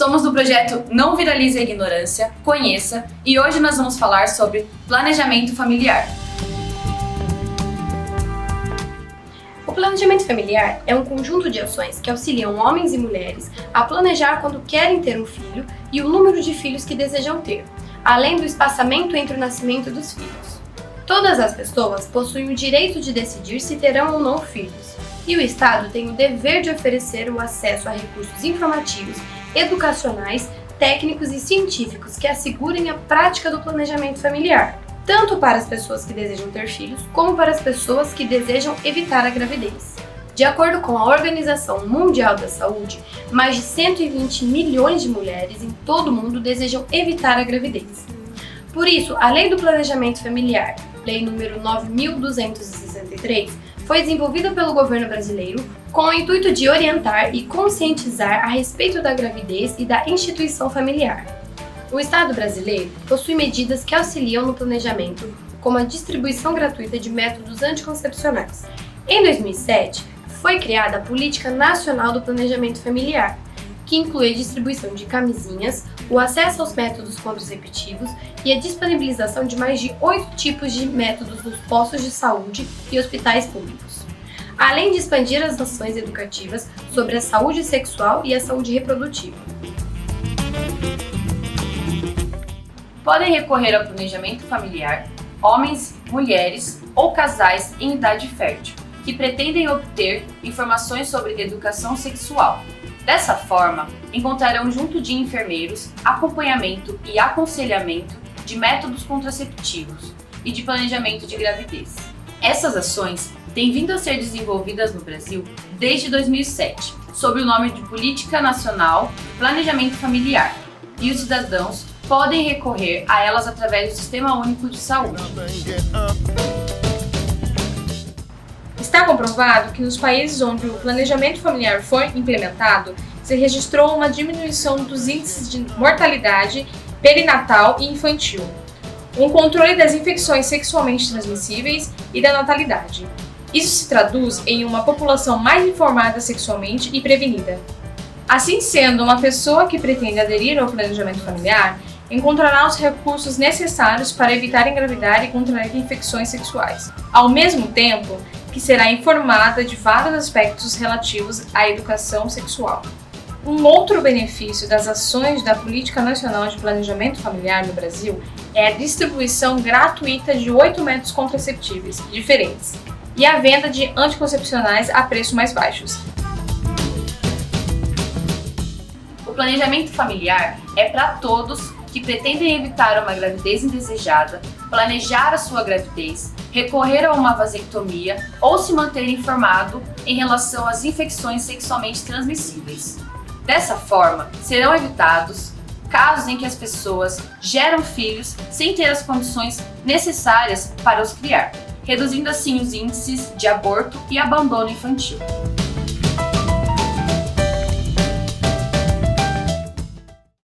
Somos do projeto Não Viralize a Ignorância, Conheça, e hoje nós vamos falar sobre planejamento familiar. O planejamento familiar é um conjunto de ações que auxiliam homens e mulheres a planejar quando querem ter um filho e o número de filhos que desejam ter, além do espaçamento entre o nascimento dos filhos. Todas as pessoas possuem o direito de decidir se terão ou não filhos, e o Estado tem o dever de oferecer o acesso a recursos informativos, educacionais, técnicos e científicos que assegurem a prática do planejamento familiar, tanto para as pessoas que desejam ter filhos, como para as pessoas que desejam evitar a gravidez. De acordo com a Organização Mundial da Saúde, mais de 120 milhões de mulheres em todo o mundo desejam evitar a gravidez. Por isso, a Lei do Planejamento Familiar, Lei nº 9.263, foi desenvolvida pelo governo brasileiro com o intuito de orientar e conscientizar a respeito da gravidez e da instituição familiar. O Estado brasileiro possui medidas que auxiliam no planejamento, como a distribuição gratuita de métodos anticoncepcionais. Em 2007, foi criada a Política Nacional do Planejamento Familiar, que inclui a distribuição de camisinhas, o acesso aos métodos contraceptivos e a disponibilização de mais de 8 tipos de métodos nos postos de saúde e hospitais públicos, além de expandir as ações educativas sobre a saúde sexual e a saúde reprodutiva. Podem recorrer ao planejamento familiar homens, mulheres ou casais em idade fértil, que pretendem obter informações sobre educação sexual. Dessa forma, encontrarão junto de enfermeiros acompanhamento e aconselhamento de métodos contraceptivos e de planejamento de gravidez. Essas ações têm vindo a ser desenvolvidas no Brasil desde 2007, sob o nome de Política Nacional de Planejamento Familiar, e os cidadãos podem recorrer a elas através do Sistema Único de Saúde. Está comprovado que nos países onde o planejamento familiar foi implementado, se registrou uma diminuição dos índices de mortalidade perinatal e infantil, um controle das infecções sexualmente transmissíveis e da natalidade. Isso se traduz em uma população mais informada sexualmente e prevenida. Assim sendo, uma pessoa que pretende aderir ao planejamento familiar encontrará os recursos necessários para evitar engravidar e contrair infecções sexuais, ao mesmo tempo que será informada de vários aspectos relativos à educação sexual. Um outro benefício das ações da Política Nacional de Planejamento Familiar no Brasil é a distribuição gratuita de 8 métodos contraceptivos diferentes e a venda de anticoncepcionais a preços mais baixos. O planejamento familiar é para todos que pretendem evitar uma gravidez indesejada, planejar a sua gravidez, recorrer a uma vasectomia ou se manter informado em relação às infecções sexualmente transmissíveis. Dessa forma, serão evitados casos em que as pessoas geram filhos sem ter as condições necessárias para os criar, reduzindo assim os índices de aborto e abandono infantil.